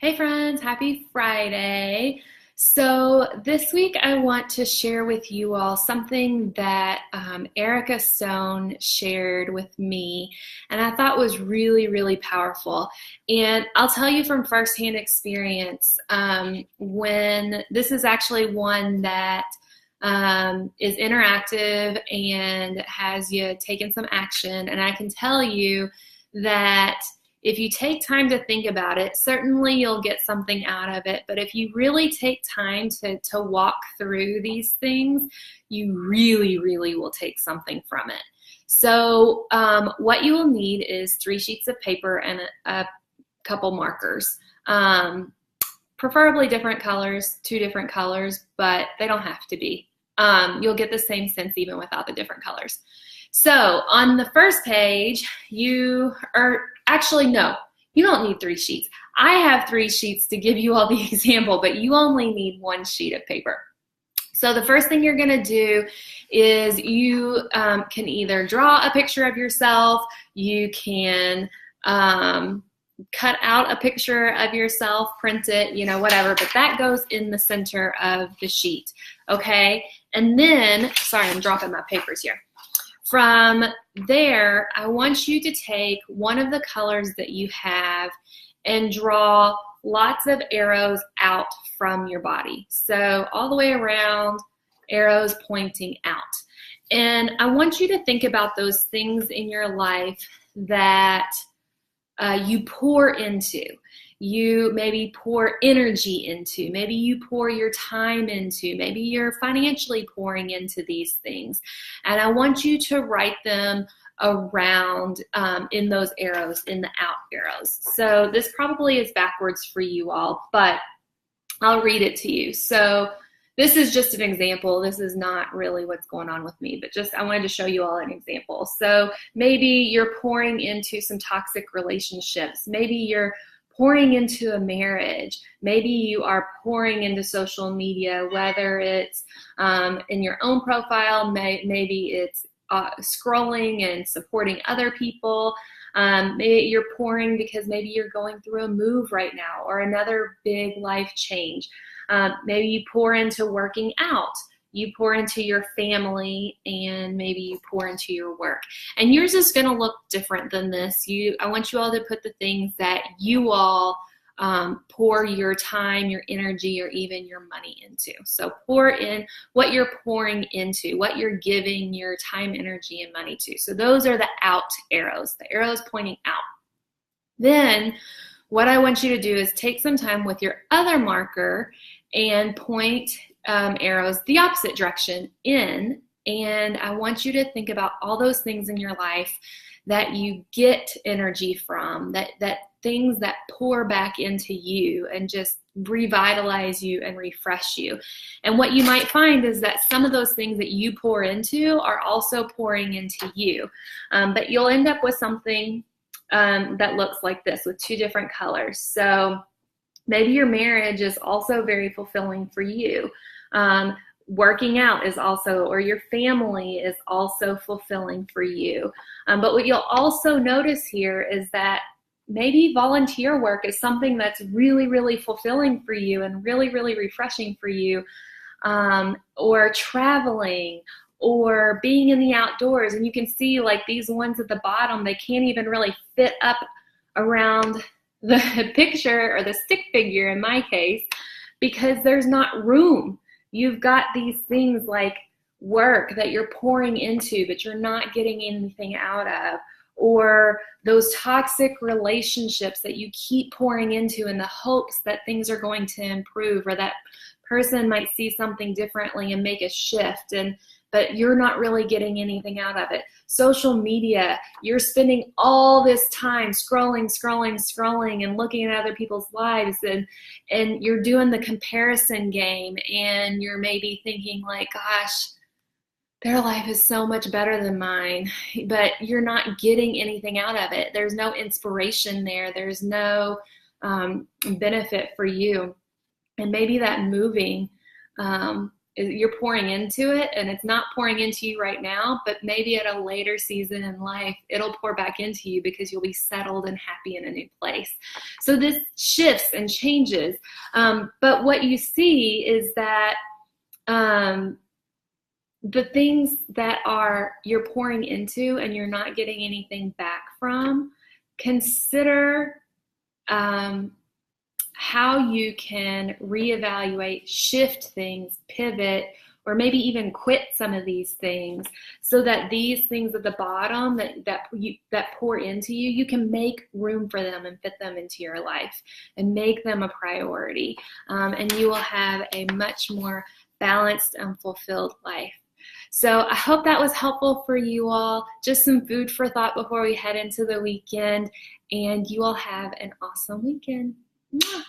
Hey friends, happy Friday. So this week I want to share with you all something that Erica Stone shared with me and I thought was really, really powerful. And I'll tell you from firsthand experience, when this is actually one that is interactive and has you taken some action. And I can tell you that if you take time to think about it, certainly you'll get something out of it. But if you really take time to walk through these things, you really, really will take something from it. So what you will need is 3 sheets of paper and a couple markers. Preferably different colors, 2 different colors, but they don't have to be. You'll get the same sense even without the different colors. So on the first page, no, you don't need 3 sheets. I have 3 sheets to give you all the example, but you only need 1 sheet of paper. So the first thing you're gonna do is you can either draw a picture of yourself, you can cut out a picture of yourself, print it, whatever, but that goes in the center of the sheet, okay? And then, sorry, I'm dropping my papers here. From there, I want you to take one of the colors that you have and draw lots of arrows out from your body. So all the way around, arrows pointing out. And I want you to think about those things in your life that you pour into. You maybe pour energy into, maybe you pour your time into, maybe you're financially pouring into these things. And I want you to write them around in those arrows, in the out arrows. So this probably is backwards for you all, but I'll read it to you. So this is just an example. This is not really what's going on with me, but just I wanted to show you all an example. So maybe you're pouring into some toxic relationships. Maybe you're pouring into a marriage. Maybe you are pouring into social media, whether it's in your own profile, maybe it's scrolling and supporting other people. Maybe you're pouring because maybe you're going through a move right now or another big life change. Maybe you pour into working out. You pour into your family, and maybe you pour into your work. And yours is going to look different than this. I want you all to put the things that you all pour your time, your energy, or even your money into. So pour in what you're pouring into, what you're giving your time, energy, and money to. So those are the out arrows, the arrows pointing out. Then what I want you to do is take some time with your other marker and point arrows the opposite direction in, and I want you to think about all those things in your life that you get energy from, that things that pour back into you and just revitalize you and refresh you. And what you might find is that some of those things that you pour into are also pouring into you, but you'll end up with something that looks like this with 2 different colors. So maybe your marriage is also very fulfilling for you. Working out is also, or your family is also fulfilling for you. But what you'll also notice here is that maybe volunteer work is something that's really, really fulfilling for you and really, really refreshing for you, or traveling, or being in the outdoors. And you can see like these ones at the bottom, they can't even really fit up around the picture or the stick figure in my case, because there's not room. You've got these things like work that you're pouring into, but you're not getting anything out of, or those toxic relationships that you keep pouring into in the hopes that things are going to improve, or that person might see something differently and make a shift, but you're not really getting anything out of it. Social media, you're spending all this time scrolling and looking at other people's lives, and you're doing the comparison game, and you're maybe thinking like, gosh, their life is so much better than mine, but you're not getting anything out of it. There's no inspiration there. There's no benefit for you. And maybe that moving you're pouring into it, and it's not pouring into you right now, but maybe at a later season in life, it'll pour back into you because you'll be settled and happy in a new place. So this shifts and changes. But what you see is that the things that you're pouring into and you're not getting anything back from, consider how you can reevaluate, shift things, pivot, or maybe even quit some of these things, so that these things at the bottom that pour into you, you can make room for them and fit them into your life and make them a priority. And you will have a much more balanced and fulfilled life. So I hope that was helpful for you all. Just some food for thought before we head into the weekend. And you all have an awesome weekend. Mwah.